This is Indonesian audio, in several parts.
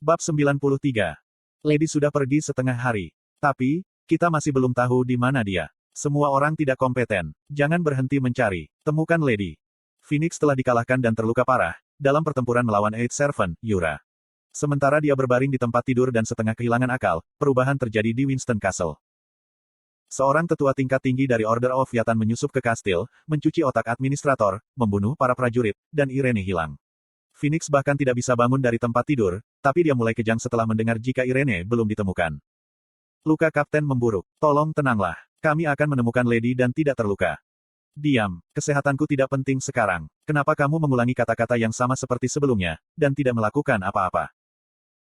Bab 93. Lady sudah pergi setengah hari. Tapi, kita masih belum tahu di mana dia. Semua orang tidak kompeten. Jangan berhenti mencari. Temukan Lady. Phoenix telah dikalahkan dan terluka parah, dalam pertempuran melawan Eight Servant, Yura. Sementara dia berbaring di tempat tidur dan setengah kehilangan akal, perubahan terjadi di Winston Castle. Seorang tetua tingkat tinggi dari Order of Yatan menyusup ke kastil, mencuci otak administrator, membunuh para prajurit, dan Irene hilang. Phoenix bahkan tidak bisa bangun dari tempat tidur, tapi dia mulai kejang setelah mendengar jika Irene belum ditemukan. Luka Kapten memburuk. Tolong tenanglah. Kami akan menemukan Lady dan tidak terluka. Diam. Kesehatanku tidak penting sekarang. Kenapa kamu mengulangi kata-kata yang sama seperti sebelumnya, dan tidak melakukan apa-apa?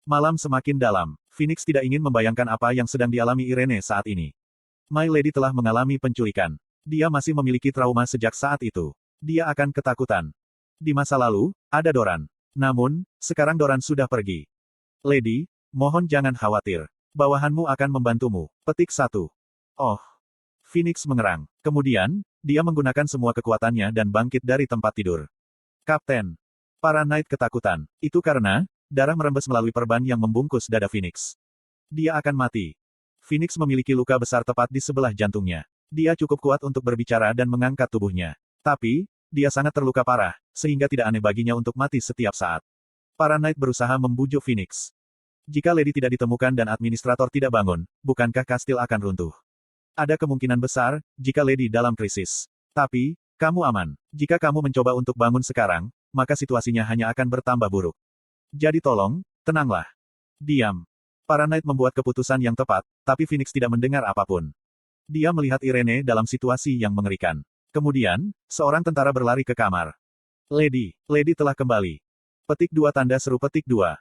Malam semakin dalam. Phoenix tidak ingin membayangkan apa yang sedang dialami Irene saat ini. My Lady telah mengalami penculikan. Dia masih memiliki trauma sejak saat itu. Dia akan ketakutan. Di masa lalu, ada Doran. Namun, sekarang Doran sudah pergi. Lady, mohon jangan khawatir. Bawahanmu akan membantumu. Petik 1. Oh. Phoenix mengerang. Kemudian, dia menggunakan semua kekuatannya dan bangkit dari tempat tidur. Kapten. Para Knight ketakutan. Itu karena, darah merembes melalui perban yang membungkus dada Phoenix. Dia akan mati. Phoenix memiliki luka besar tepat di sebelah jantungnya. Dia cukup kuat untuk berbicara dan mengangkat tubuhnya. Tapi, dia sangat terluka parah, sehingga tidak aneh baginya untuk mati setiap saat. Para Knight berusaha membujuk Phoenix. Jika Lady tidak ditemukan dan administrator tidak bangun, bukankah kastil akan runtuh? Ada kemungkinan besar, jika Lady dalam krisis. Tapi, kamu aman. Jika kamu mencoba untuk bangun sekarang, maka situasinya hanya akan bertambah buruk. Jadi tolong, tenanglah. Diam. Para Knight membuat keputusan yang tepat, tapi Phoenix tidak mendengar apapun. Dia melihat Irene dalam situasi yang mengerikan. Kemudian, seorang tentara berlari ke kamar. Lady telah kembali. Petik 2 tanda seru petik 2.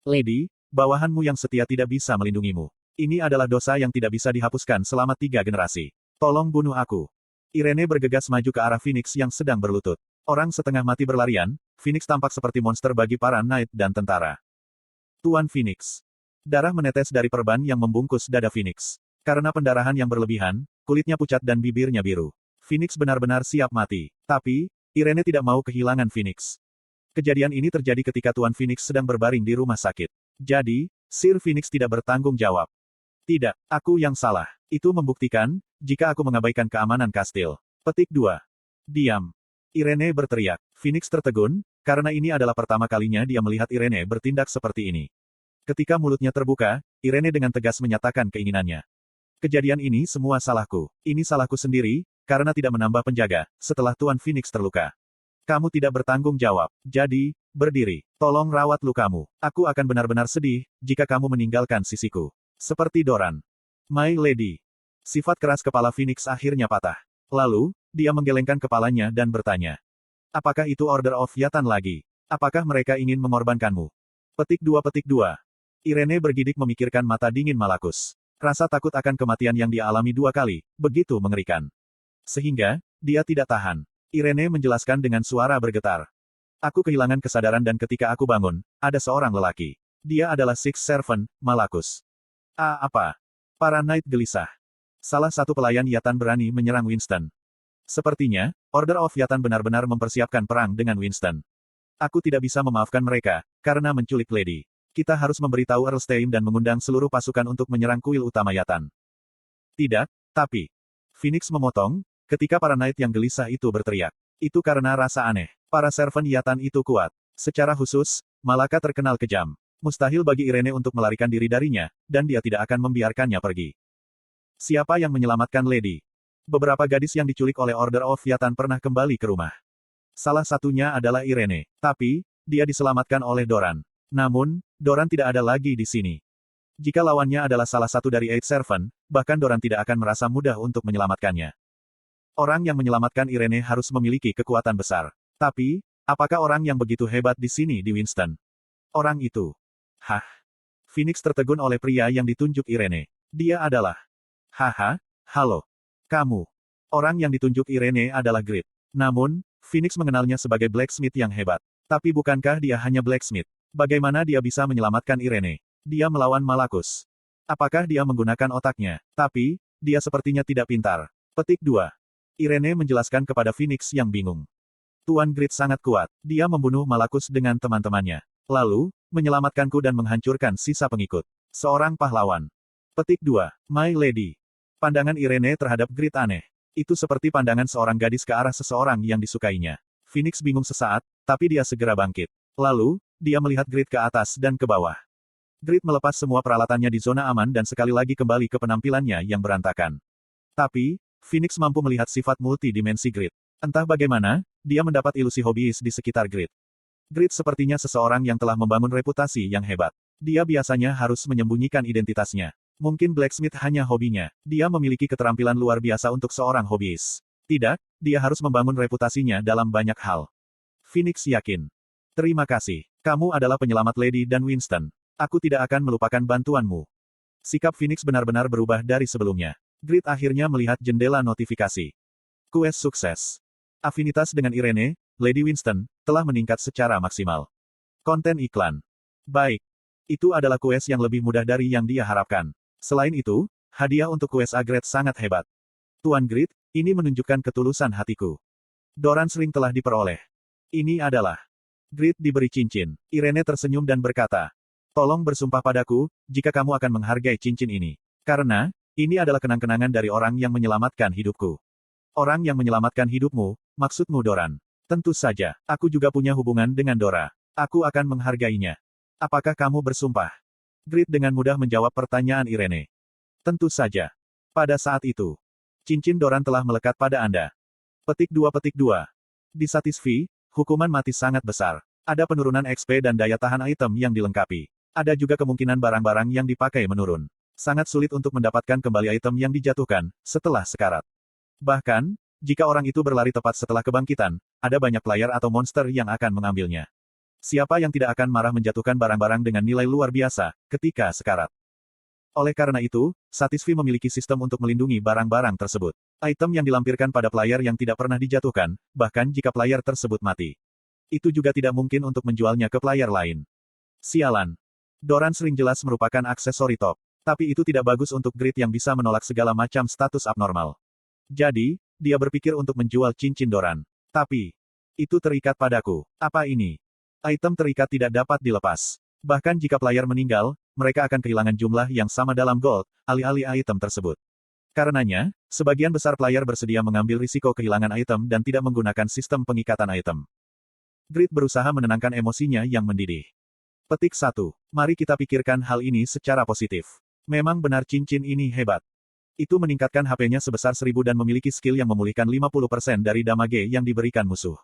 Lady, bawahanmu yang setia tidak bisa melindungimu. Ini adalah dosa yang tidak bisa dihapuskan selama 3 generasi. Tolong bunuh aku. Irene bergegas maju ke arah Phoenix yang sedang berlutut. Orang setengah mati berlarian, Phoenix tampak seperti monster bagi para Knight dan tentara. Tuan Phoenix. Darah menetes dari perban yang membungkus dada Phoenix. Karena pendarahan yang berlebihan, kulitnya pucat dan bibirnya biru. Phoenix benar-benar siap mati. Tapi, Irene tidak mau kehilangan Phoenix. Kejadian ini terjadi ketika Tuan Phoenix sedang berbaring di rumah sakit. Jadi, Sir Phoenix tidak bertanggung jawab. Tidak, aku yang salah. Itu membuktikan, jika aku mengabaikan keamanan kastil. Petik 2. Diam. Irene berteriak. Phoenix tertegun, karena ini adalah pertama kalinya dia melihat Irene bertindak seperti ini. Ketika mulutnya terbuka, Irene dengan tegas menyatakan keinginannya. Kejadian ini semua salahku. Ini salahku sendiri, karena tidak menambah penjaga, setelah Tuan Phoenix terluka. Kamu tidak bertanggung jawab. Jadi, berdiri. Tolong rawat lukamu. Aku akan benar-benar sedih, jika kamu meninggalkan sisiku. Seperti Doran. My Lady. Sifat keras kepala Phoenix akhirnya patah. Lalu, dia menggelengkan kepalanya dan bertanya. Apakah itu Order of Yatan lagi? Apakah mereka ingin mengorbankanmu? Petik 2 petik 2. Irene bergidik memikirkan mata dingin Malakus. Rasa takut akan kematian yang dia alami 2 kali, begitu mengerikan. Sehingga, dia tidak tahan. Irene menjelaskan dengan suara bergetar. Aku kehilangan kesadaran dan ketika aku bangun, ada seorang lelaki. Dia adalah Six Servant, Malakus. Apa? Para Knight gelisah. Salah satu pelayan Yatan berani menyerang Winston. Sepertinya, Order of Yatan benar-benar mempersiapkan perang dengan Winston. Aku tidak bisa memaafkan mereka, karena menculik Lady. Kita harus memberitahu Earl Stein dan mengundang seluruh pasukan untuk menyerang kuil utama Yatan. Tidak, tapi... Phoenix memotong, ketika para Knight yang gelisah itu berteriak. Itu karena rasa aneh. Para servant Yatan itu kuat. Secara khusus, Malaka terkenal kejam. Mustahil bagi Irene untuk melarikan diri darinya, dan dia tidak akan membiarkannya pergi. Siapa yang menyelamatkan Lady? Beberapa gadis yang diculik oleh Order of Yatan pernah kembali ke rumah. Salah satunya adalah Irene. Tapi, dia diselamatkan oleh Doran. Namun, Doran tidak ada lagi di sini. Jika lawannya adalah salah satu dari Eight Servant, bahkan Doran tidak akan merasa mudah untuk menyelamatkannya. Orang yang menyelamatkan Irene harus memiliki kekuatan besar. Tapi, apakah orang yang begitu hebat di sini di Winston? Orang itu. Hah? Phoenix tertegun oleh pria yang ditunjuk Irene. Dia adalah... Haha, halo. Kamu. Orang yang ditunjuk Irene adalah Grit. Namun, Phoenix mengenalnya sebagai blacksmith yang hebat. Tapi bukankah dia hanya blacksmith? Bagaimana dia bisa menyelamatkan Irene? Dia melawan Malakus. Apakah dia menggunakan otaknya? Tapi, dia sepertinya tidak pintar. Petik 2. Irene menjelaskan kepada Phoenix yang bingung. Tuan Grit sangat kuat. Dia membunuh Malakus dengan teman-temannya. Lalu, menyelamatkanku dan menghancurkan sisa pengikut. Seorang pahlawan. Petik 2. My Lady. Pandangan Irene terhadap Grid aneh. Itu seperti pandangan seorang gadis ke arah seseorang yang disukainya. Phoenix bingung sesaat, tapi dia segera bangkit. Lalu, dia melihat Grid ke atas dan ke bawah. Grid melepas semua peralatannya di zona aman dan sekali lagi kembali ke penampilannya yang berantakan. Tapi, Phoenix mampu melihat sifat multidimensi Grid. Entah bagaimana, dia mendapat ilusi hobiis di sekitar Grid. Grid sepertinya seseorang yang telah membangun reputasi yang hebat. Dia biasanya harus menyembunyikan identitasnya. Mungkin blacksmith hanya hobinya. Dia memiliki keterampilan luar biasa untuk seorang hobiis. Tidak, dia harus membangun reputasinya dalam banyak hal. Phoenix yakin. Terima kasih. Kamu adalah penyelamat Lady dan Winston. Aku tidak akan melupakan bantuanmu. Sikap Phoenix benar-benar berubah dari sebelumnya. Grid akhirnya melihat jendela notifikasi. Quest sukses. Afinitas dengan Irene, Lady Winston, telah meningkat secara maksimal. Konten iklan. Baik. Itu adalah quest yang lebih mudah dari yang dia harapkan. Selain itu, hadiah untuk quest Agret sangat hebat. Tuan Grid, ini menunjukkan ketulusan hatiku. Doran Ring telah diperoleh. Ini adalah. Grid diberi cincin. Irene tersenyum dan berkata, tolong bersumpah padaku, jika kamu akan menghargai cincin ini. Karena, ini adalah kenang-kenangan dari orang yang menyelamatkan hidupku. Orang yang menyelamatkan hidupmu, maksudmu Doran. Tentu saja, aku juga punya hubungan dengan Dora. Aku akan menghargainya. Apakah kamu bersumpah? Grid dengan mudah menjawab pertanyaan Irene. Tentu saja. Pada saat itu, cincin Doran telah melekat pada Anda. Petik 2. Di Satisfy, hukuman mati sangat besar. Ada penurunan XP dan daya tahan item yang dilengkapi. Ada juga kemungkinan barang-barang yang dipakai menurun. Sangat sulit untuk mendapatkan kembali item yang dijatuhkan, setelah sekarat. Bahkan, jika orang itu berlari tepat setelah kebangkitan, ada banyak player atau monster yang akan mengambilnya. Siapa yang tidak akan marah menjatuhkan barang-barang dengan nilai luar biasa, ketika sekarat? Oleh karena itu, Satisfy memiliki sistem untuk melindungi barang-barang tersebut. Item yang dilampirkan pada player yang tidak pernah dijatuhkan, bahkan jika player tersebut mati. Itu juga tidak mungkin untuk menjualnya ke player lain. Sialan. Doran Ring jelas merupakan aksesori top. Tapi itu tidak bagus untuk Grid yang bisa menolak segala macam status abnormal. Jadi, dia berpikir untuk menjual cincin Doran. Tapi, itu terikat padaku. Apa ini? Item terikat tidak dapat dilepas. Bahkan jika player meninggal, mereka akan kehilangan jumlah yang sama dalam gold, alih-alih item tersebut. Karenanya, sebagian besar player bersedia mengambil risiko kehilangan item dan tidak menggunakan sistem pengikatan item. Grid berusaha menenangkan emosinya yang mendidih. Petik 1. Mari kita pikirkan hal ini secara positif. Memang benar cincin ini hebat. Itu meningkatkan HP-nya sebesar 1000 dan memiliki skill yang memulihkan 50% dari damage yang diberikan musuh.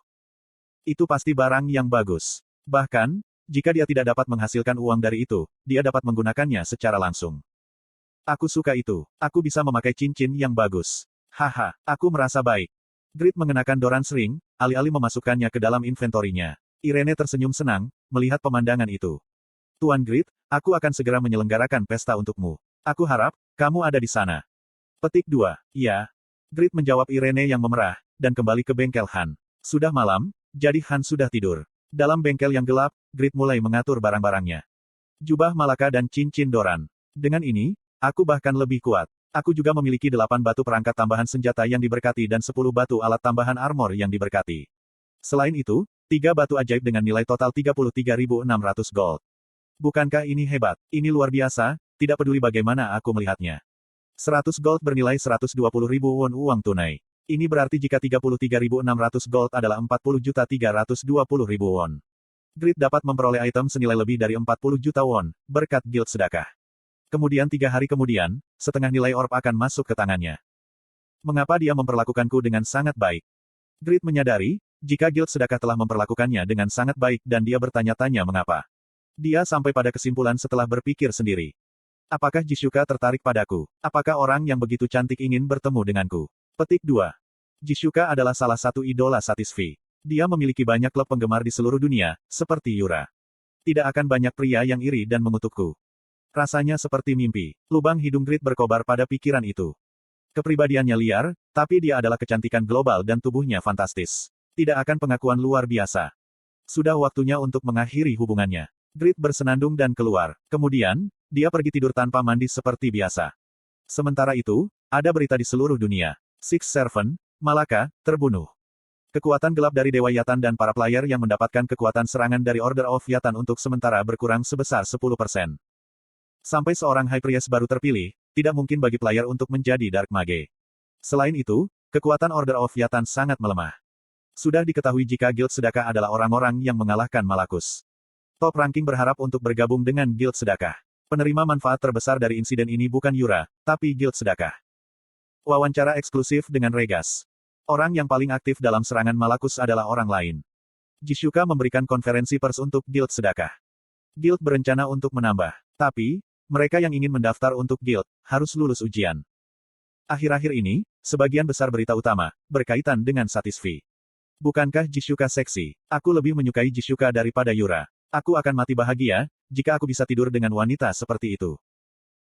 Itu pasti barang yang bagus. Bahkan, jika dia tidak dapat menghasilkan uang dari itu, dia dapat menggunakannya secara langsung. Aku suka itu. Aku bisa memakai cincin yang bagus. Haha, aku merasa baik. Grid mengenakan Doran Ring, alih-alih memasukkannya ke dalam inventorinya. Irene tersenyum senang, melihat pemandangan itu. Tuan Grid, aku akan segera menyelenggarakan pesta untukmu. Aku harap, kamu ada di sana. Petik 2. Ya. Grid menjawab Irene yang memerah, dan kembali ke bengkel Han. Sudah malam, jadi Han sudah tidur. Dalam bengkel yang gelap, Grid mulai mengatur barang-barangnya. Jubah Malaka dan cincin Doran. Dengan ini, aku bahkan lebih kuat. Aku juga memiliki 8 batu perangkat tambahan senjata yang diberkati dan 10 batu alat tambahan armor yang diberkati. Selain itu, 3 batu ajaib dengan nilai total 33.600 gold. Bukankah ini hebat? Ini luar biasa, tidak peduli bagaimana aku melihatnya. 100 gold bernilai 120.000 won uang tunai. Ini berarti jika 33.600 gold adalah 40.320.000 won. Grid dapat memperoleh item senilai lebih dari 40 juta won, berkat guild sedekah. Kemudian 3 hari kemudian, setengah nilai orb akan masuk ke tangannya. Mengapa dia memperlakukanku dengan sangat baik? Grid menyadari, jika guild sedekah telah memperlakukannya dengan sangat baik dan dia bertanya-tanya mengapa. Dia sampai pada kesimpulan setelah berpikir sendiri. Apakah Jishuka tertarik padaku? Apakah orang yang begitu cantik ingin bertemu denganku? Petik 2. Jishuka adalah salah satu idola Satisfy. Dia memiliki banyak klub penggemar di seluruh dunia, seperti Yura. Tidak akan banyak pria yang iri dan mengutukku. Rasanya seperti mimpi. Lubang hidung Grid berkobar pada pikiran itu. Kepribadiannya liar, tapi dia adalah kecantikan global dan tubuhnya fantastis. Tidak akan pengakuan luar biasa. Sudah waktunya untuk mengakhiri hubungannya. Grid bersenandung dan keluar. Kemudian, dia pergi tidur tanpa mandi seperti biasa. Sementara itu, ada berita di seluruh dunia. Six Servant, Malaka, terbunuh. Kekuatan gelap dari Dewa Yatan dan para player yang mendapatkan kekuatan serangan dari Order of Yatan untuk sementara berkurang sebesar 10%. Sampai seorang High Priest baru terpilih, tidak mungkin bagi player untuk menjadi Dark Mage. Selain itu, kekuatan Order of Yatan sangat melemah. Sudah diketahui jika Guild Sedekah adalah orang-orang yang mengalahkan Malakus. Top ranking berharap untuk bergabung dengan Guild Sedekah. Penerima manfaat terbesar dari insiden ini bukan Yura, tapi Guild Sedekah. Wawancara eksklusif dengan Regas. Orang yang paling aktif dalam serangan Malakus adalah orang lain. Jishuka memberikan konferensi pers untuk Guild Sedekah. Guild berencana untuk menambah. Tapi, mereka yang ingin mendaftar untuk Guild, harus lulus ujian. Akhir-akhir ini, sebagian besar berita utama, berkaitan dengan Satisfy. Bukankah Jishuka seksi? Aku lebih menyukai Jishuka daripada Yura. Aku akan mati bahagia, jika aku bisa tidur dengan wanita seperti itu.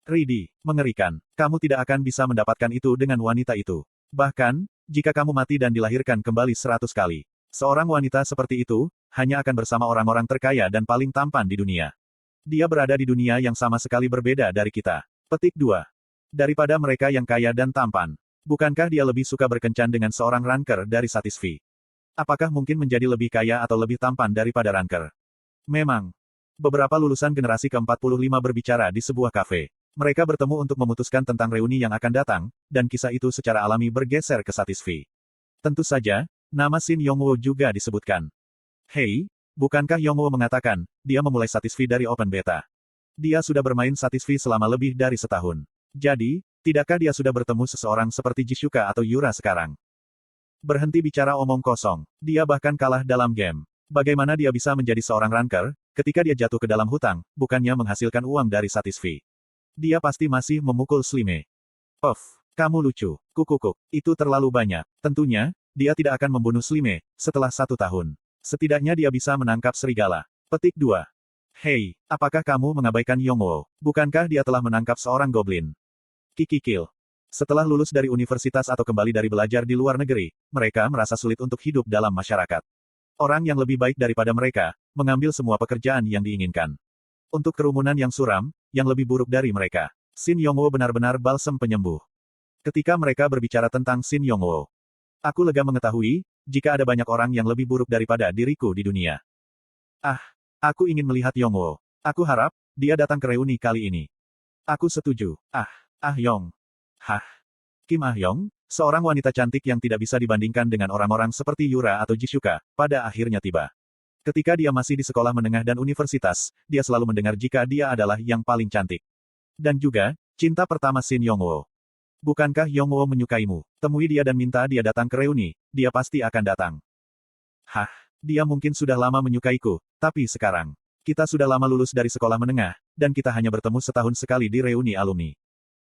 Ridi, mengerikan. Kamu tidak akan bisa mendapatkan itu dengan wanita itu. Bahkan, jika kamu mati dan dilahirkan kembali 100 kali. Seorang wanita seperti itu, hanya akan bersama orang-orang terkaya dan paling tampan di dunia. Dia berada di dunia yang sama sekali berbeda dari kita. Petik 2. Daripada mereka yang kaya dan tampan. Bukankah dia lebih suka berkencan dengan seorang ranker dari Satisfy? Apakah mungkin menjadi lebih kaya atau lebih tampan daripada ranker? Memang. Beberapa lulusan generasi ke-45 berbicara di sebuah kafe. Mereka bertemu untuk memutuskan tentang reuni yang akan datang, dan kisah itu secara alami bergeser ke Satisfy. Tentu saja, nama Shin Yongwo juga disebutkan. Hei, bukankah Yongwo mengatakan, dia memulai Satisfy dari Open Beta? Dia sudah bermain Satisfy selama lebih dari setahun. Jadi, tidakkah dia sudah bertemu seseorang seperti Jishuka atau Yura sekarang? Berhenti bicara omong kosong. Dia bahkan kalah dalam game. Bagaimana dia bisa menjadi seorang ranker, ketika dia jatuh ke dalam hutang, bukannya menghasilkan uang dari Satisfy? Dia pasti masih memukul Slime. Kamu lucu. Kukukuk. Itu terlalu banyak. Tentunya, dia tidak akan membunuh Slime, setelah 1 tahun. Setidaknya dia bisa menangkap serigala. Petik 2. Hei, apakah kamu mengabaikan Yongwo? Bukankah dia telah menangkap seorang goblin? Kikikil. Setelah lulus dari universitas atau kembali dari belajar di luar negeri, mereka merasa sulit untuk hidup dalam masyarakat. Orang yang lebih baik daripada mereka, mengambil semua pekerjaan yang diinginkan. Untuk kerumunan yang suram, yang lebih buruk dari mereka. Shin Yongwo benar-benar balsem penyembuh. Ketika mereka berbicara tentang Shin Yongwo, aku lega mengetahui, jika ada banyak orang yang lebih buruk daripada diriku di dunia. Aku ingin melihat Yongwo. Aku harap, dia datang ke reuni kali ini. Aku setuju. Yong. Kim Ah-yong, seorang wanita cantik yang tidak bisa dibandingkan dengan orang-orang seperti Yura atau Jishuka, pada akhirnya tiba. Ketika dia masih di sekolah menengah dan universitas, dia selalu mendengar jika dia adalah yang paling cantik. Dan juga, cinta pertama Shin Yongwo. Bukankah Yongwo menyukaimu? Temui dia dan minta dia datang ke reuni, dia pasti akan datang. Dia mungkin sudah lama menyukaiku, tapi sekarang. Kita sudah lama lulus dari sekolah menengah, dan kita hanya bertemu setahun sekali di reuni alumni.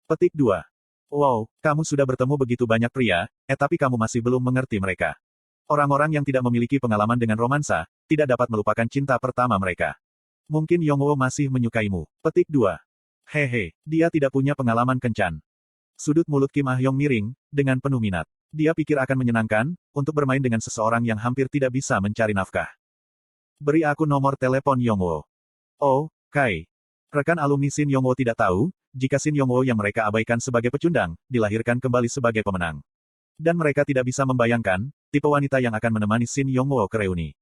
Petik 2. Wow, kamu sudah bertemu begitu banyak pria, tapi kamu masih belum mengerti mereka. Orang-orang yang tidak memiliki pengalaman dengan romansa, tidak dapat melupakan cinta pertama mereka. Mungkin Yongwo masih menyukaimu. Petik 2. Hehe, dia tidak punya pengalaman kencan. Sudut mulut Kim Ah-yong miring, dengan penuh minat. Dia pikir akan menyenangkan, untuk bermain dengan seseorang yang hampir tidak bisa mencari nafkah. Beri aku nomor telepon Yongwo. Oh, Kai. Rekan alumni Shin Yongwo tidak tahu, jika Shin Yongwo yang mereka abaikan sebagai pecundang, dilahirkan kembali sebagai pemenang. Dan mereka tidak bisa membayangkan, tipe wanita yang akan menemani Shin Yongwo ke reuni.